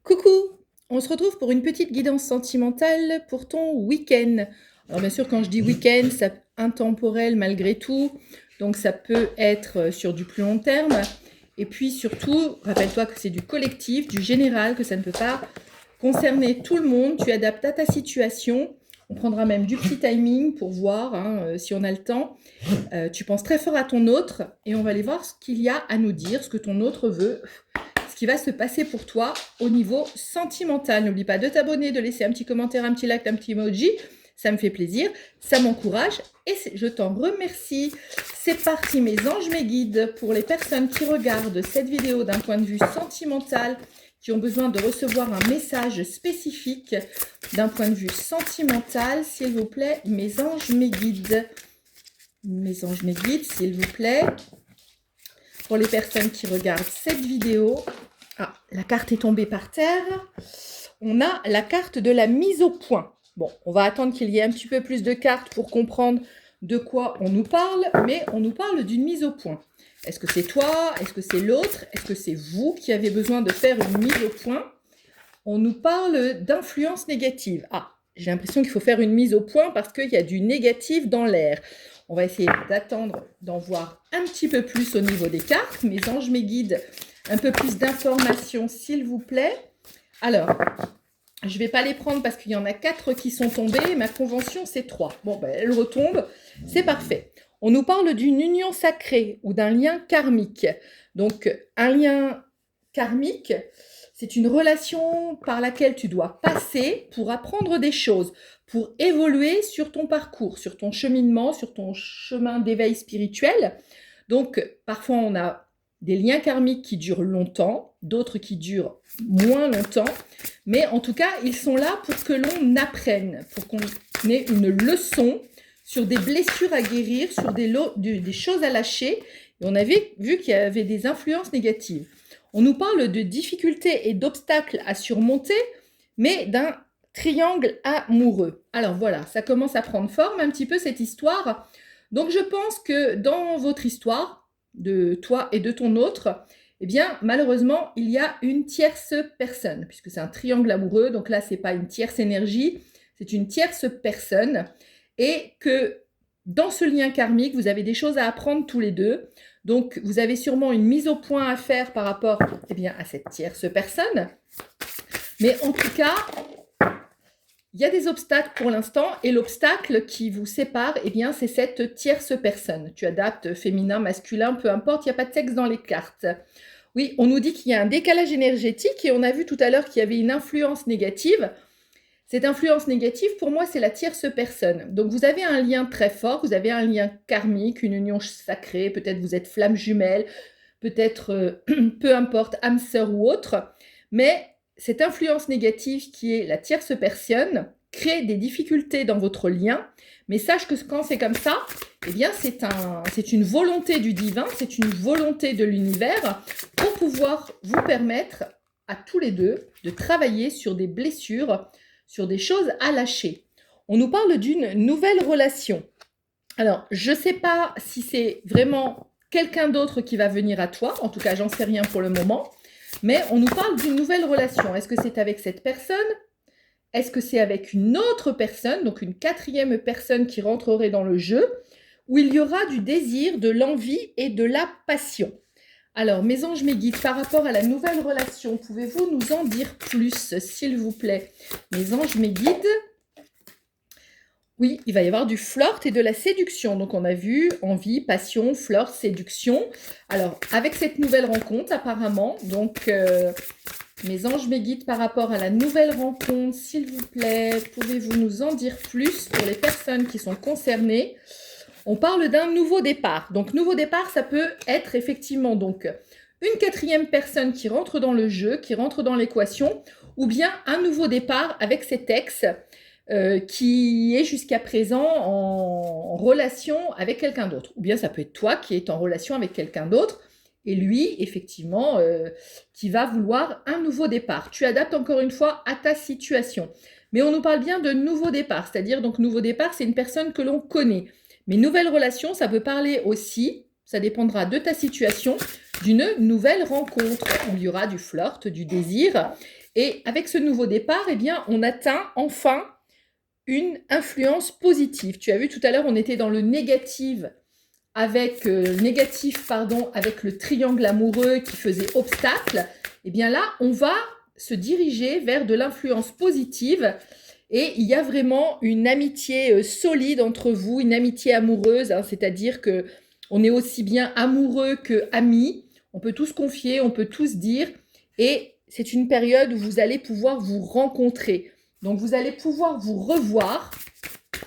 Coucou, on se retrouve pour une petite guidance sentimentale pour ton week-end. Alors bien sûr, quand je dis week-end, c'est intemporel malgré tout, donc ça peut être sur du plus long terme. Et puis surtout, rappelle-toi que c'est du collectif, du général, que ça ne peut pas concerner tout le monde. Tu adaptes à ta situation. On prendra même du petit timing pour voir si on a le temps. Tu penses très fort à ton autre et on va aller voir ce qu'il y a à nous dire, ce que ton autre veut, ce qui va se passer pour toi au niveau sentimental. N'oublie pas de t'abonner, de laisser un petit commentaire, un petit like, un petit emoji. Ça me fait plaisir, ça m'encourage et je t'en remercie. C'est parti mes anges, mes guides, pour les personnes qui regardent cette vidéo d'un point de vue sentimental, qui ont besoin de recevoir un message spécifique d'un point de vue sentimental. S'il vous plaît, mes anges, mes guides. Mes anges, mes guides, s'il vous plaît. Pour les personnes qui regardent cette vidéo, la carte est tombée par terre. On a la carte de la mise au point. Bon, on va attendre qu'il y ait un petit peu plus de cartes pour comprendre de quoi on nous parle, mais on nous parle d'une mise au point. Est-ce que c'est toi? Est-ce que c'est l'autre? Est-ce que c'est vous qui avez besoin de faire une mise au point? On nous parle d'influence négative. J'ai l'impression qu'il faut faire une mise au point parce qu'il y a du négatif dans l'air. On va essayer d'attendre, d'en voir un petit peu plus au niveau des cartes. Mes anges, mes guides, un peu plus d'informations, s'il vous plaît. Alors, je ne vais pas les prendre parce qu'il y en a 4 qui sont tombées. Ma convention, c'est 3. Bon, elle retombe. C'est parfait. On nous parle d'une union sacrée ou d'un lien karmique. Donc, un lien karmique, c'est une relation par laquelle tu dois passer pour apprendre des choses, pour évoluer sur ton parcours, sur ton cheminement, sur ton chemin d'éveil spirituel. Donc, parfois, on a des liens karmiques qui durent longtemps, d'autres qui durent moins longtemps. Mais en tout cas, ils sont là pour que l'on apprenne, pour qu'on ait une leçon sur des blessures à guérir, sur des choses à lâcher. Et on avait vu qu'il y avait des influences négatives. On nous parle de difficultés et d'obstacles à surmonter, mais d'un triangle amoureux. Alors voilà, ça commence à prendre forme un petit peu cette histoire. Donc je pense que dans votre histoire, de toi et de ton autre, eh bien malheureusement, il y a une tierce personne, puisque c'est un triangle amoureux, donc là, c'est pas une tierce énergie, c'est une tierce personne, et que dans ce lien karmique, vous avez des choses à apprendre tous les deux. Donc, vous avez sûrement une mise au point à faire par rapport à cette tierce personne. Mais en tout cas, il y a des obstacles pour l'instant. Et l'obstacle qui vous sépare, c'est cette tierce personne. Tu adaptes féminin, masculin, peu importe, il n'y a pas de sexe dans les cartes. Oui, on nous dit qu'il y a un décalage énergétique et on a vu tout à l'heure qu'il y avait une influence négative. Cette influence négative, pour moi, c'est la tierce personne. Donc, vous avez un lien très fort, vous avez un lien karmique, une union sacrée, peut-être vous êtes flamme jumelle, peut-être, peu importe, âme sœur ou autre. Mais cette influence négative qui est la tierce personne crée des difficultés dans votre lien. Mais sache que quand c'est comme ça, c'est une volonté du divin, c'est une volonté de l'univers pour pouvoir vous permettre à tous les deux de travailler sur des blessures, sur des choses à lâcher. On nous parle d'une nouvelle relation. Alors, je ne sais pas si c'est vraiment quelqu'un d'autre qui va venir à toi. En tout cas, j'en sais rien pour le moment. Mais on nous parle d'une nouvelle relation. Est-ce que c'est avec cette personne? Est-ce que c'est avec une autre personne, donc une 4e personne qui rentrerait dans le jeu, où il y aura du désir, de l'envie et de la passion? Alors, mes anges, mes guides, par rapport à la nouvelle relation, pouvez-vous nous en dire plus, s'il vous plaît? Mes anges, mes guides. Oui, il va y avoir du flirt et de la séduction. Donc, on a vu envie, passion, flirt, séduction. Alors, avec cette nouvelle rencontre, apparemment, donc, mes anges, mes guides, par rapport à la nouvelle rencontre, s'il vous plaît, pouvez-vous nous en dire plus pour les personnes qui sont concernées? On parle d'un nouveau départ. Donc, nouveau départ, ça peut être effectivement donc une 4e personne qui rentre dans le jeu, qui rentre dans l'équation, ou bien un nouveau départ avec cet ex qui est jusqu'à présent en relation avec quelqu'un d'autre. Ou bien ça peut être toi qui es en relation avec quelqu'un d'autre, et lui, effectivement, qui va vouloir un nouveau départ. Tu adaptes encore une fois à ta situation. Mais on nous parle bien de nouveau départ, c'est-à-dire donc nouveau départ, c'est une personne que l'on connaît. Mais nouvelle relation, ça peut parler aussi, ça dépendra de ta situation, d'une nouvelle rencontre où il y aura du flirt, du désir Et avec ce nouveau départ, eh bien, on atteint enfin une influence positive. Tu as vu tout à l'heure, on était dans le négatif avec avec le triangle amoureux qui faisait obstacle. Eh bien là, on va se diriger vers de l'influence positive et il y a vraiment une amitié solide entre vous, une amitié amoureuse, hein, c'est-à-dire que on est aussi bien amoureux que amis. On peut tous confier, on peut tous dire, et c'est une période où vous allez pouvoir vous rencontrer. Donc vous allez pouvoir vous revoir,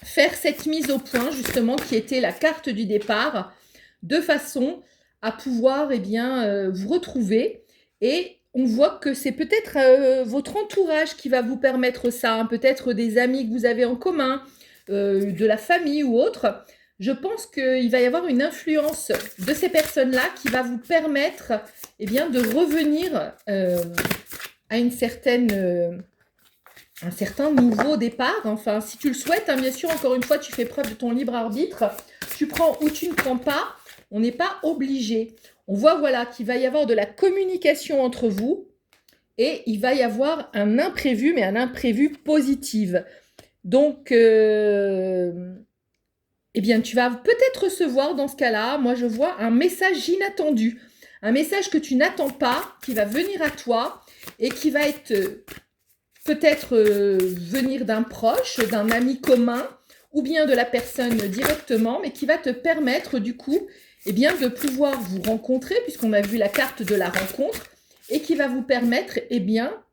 faire cette mise au point justement qui était la carte du départ, de façon à pouvoir vous retrouver. Et on voit que c'est peut-être votre entourage qui va vous permettre ça, hein, peut-être des amis que vous avez en commun, de la famille ou autre. Je pense qu'il va y avoir une influence de ces personnes-là qui va vous permettre de revenir à une certaine... un certain nouveau départ, enfin, si tu le souhaites, hein, bien sûr, encore une fois, tu fais preuve de ton libre arbitre, tu prends ou tu ne prends pas, on n'est pas obligé. On voit, voilà, qu'il va y avoir de la communication entre vous et il va y avoir un imprévu, mais un imprévu positif. Donc, tu vas peut-être recevoir dans ce cas-là, moi je vois un message inattendu, un message que tu n'attends pas, qui va venir à toi et qui va être... peut-être venir d'un proche, d'un ami commun, ou bien de la personne directement, mais qui va te permettre du coup de pouvoir vous rencontrer, puisqu'on a vu la carte de la rencontre, et qui va vous permettre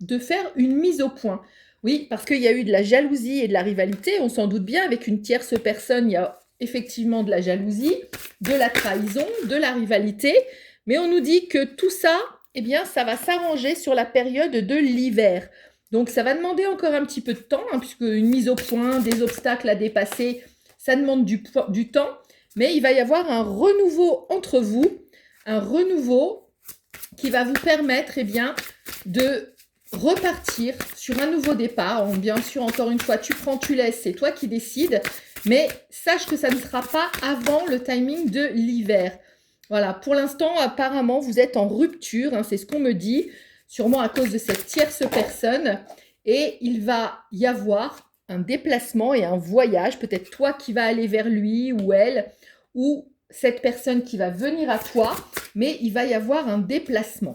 de faire une mise au point. Oui, parce qu'il y a eu de la jalousie et de la rivalité, on s'en doute bien, avec une tierce personne, il y a effectivement de la jalousie, de la trahison, de la rivalité, mais on nous dit que tout ça, ça va s'arranger sur la période de l'hiver. Donc, ça va demander encore un petit peu de temps, hein, puisque une mise au point, des obstacles à dépasser, ça demande du temps. Mais il va y avoir un renouveau entre vous, un renouveau qui va vous permettre de repartir sur un nouveau départ. Bien sûr, encore une fois, tu prends, tu laisses, c'est toi qui décides. Mais sache que ça ne sera pas avant le timing de l'hiver. Voilà, pour l'instant, apparemment, vous êtes en rupture, hein, c'est ce qu'on me dit. Sûrement à cause de cette tierce personne, et il va y avoir un déplacement et un voyage, peut-être toi qui vas aller vers lui ou elle, ou cette personne qui va venir à toi, mais il va y avoir un déplacement.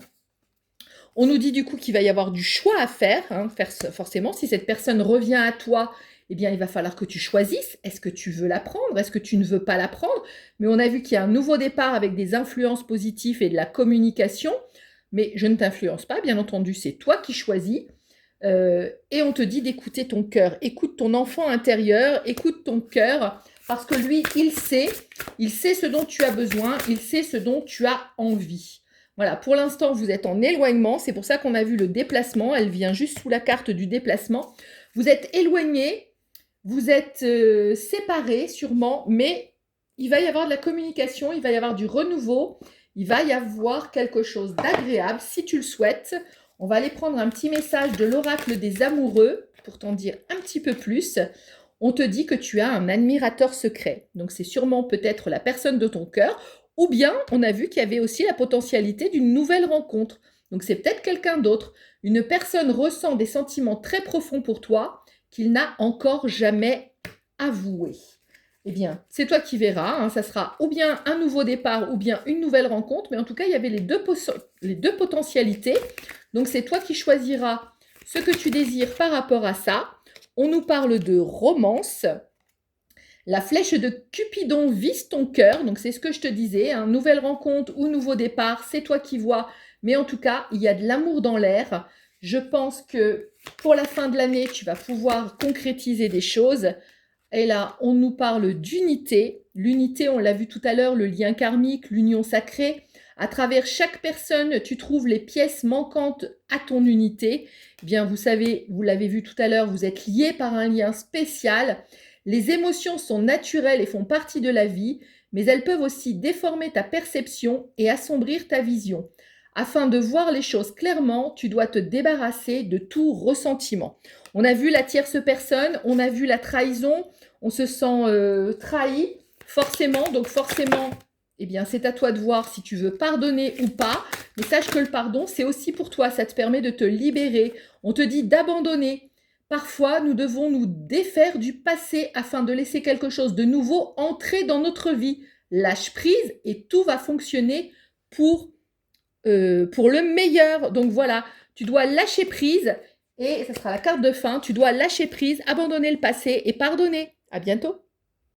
On nous dit du coup qu'il va y avoir du choix à faire, hein, forcément, si cette personne revient à toi, il va falloir que tu choisisses, est-ce que tu veux la prendre, est-ce que tu ne veux pas la prendre, mais on a vu qu'il y a un nouveau départ avec des influences positives et de la communication. Mais je ne t'influence pas, bien entendu, c'est toi qui choisis. Et on te dit d'écouter ton cœur. Écoute ton enfant intérieur, écoute ton cœur, parce que lui, il sait ce dont tu as besoin, il sait ce dont tu as envie. Voilà, pour l'instant, vous êtes en éloignement, c'est pour ça qu'on a vu le déplacement, elle vient juste sous la carte du déplacement. Vous êtes éloignés, vous êtes séparés sûrement, mais il va y avoir de la communication, il va y avoir du renouveau, il va y avoir quelque chose d'agréable, si tu le souhaites. On va aller prendre un petit message de l'oracle des amoureux pour t'en dire un petit peu plus. On te dit que tu as un admirateur secret. Donc, c'est sûrement peut-être la personne de ton cœur. Ou bien, on a vu qu'il y avait aussi la potentialité d'une nouvelle rencontre. Donc, c'est peut-être quelqu'un d'autre. Une personne ressent des sentiments très profonds pour toi qu'il n'a encore jamais avoués. C'est toi qui verras, hein, ça sera ou bien un nouveau départ ou bien une nouvelle rencontre, mais en tout cas, il y avait les deux potentialités. Donc, c'est toi qui choisiras ce que tu désires par rapport à ça. On nous parle de romance. La flèche de Cupidon vise ton cœur, donc c'est ce que je te disais, hein, nouvelle rencontre ou nouveau départ, c'est toi qui vois, mais en tout cas, il y a de l'amour dans l'air. Je pense que pour la fin de l'année, tu vas pouvoir concrétiser des choses. Et là, on nous parle d'unité. L'unité, on l'a vu tout à l'heure, le lien karmique, l'union sacrée. À travers chaque personne, tu trouves les pièces manquantes à ton unité. Vous savez, vous l'avez vu tout à l'heure, vous êtes liés par un lien spécial. Les émotions sont naturelles et font partie de la vie, mais elles peuvent aussi déformer ta perception et assombrir ta vision. Afin de voir les choses clairement, tu dois te débarrasser de tout ressentiment. On a vu la tierce personne, on a vu la trahison, on se sent trahi, forcément. Donc forcément, eh bien, c'est à toi de voir si tu veux pardonner ou pas. Mais sache que le pardon, c'est aussi pour toi. Ça te permet de te libérer. On te dit d'abandonner. Parfois, nous devons nous défaire du passé afin de laisser quelque chose de nouveau entrer dans notre vie. Lâche prise et tout va fonctionner pour le meilleur. Donc voilà, tu dois lâcher prise et ça sera la carte de fin. Tu dois lâcher prise, abandonner le passé et pardonner. À bientôt.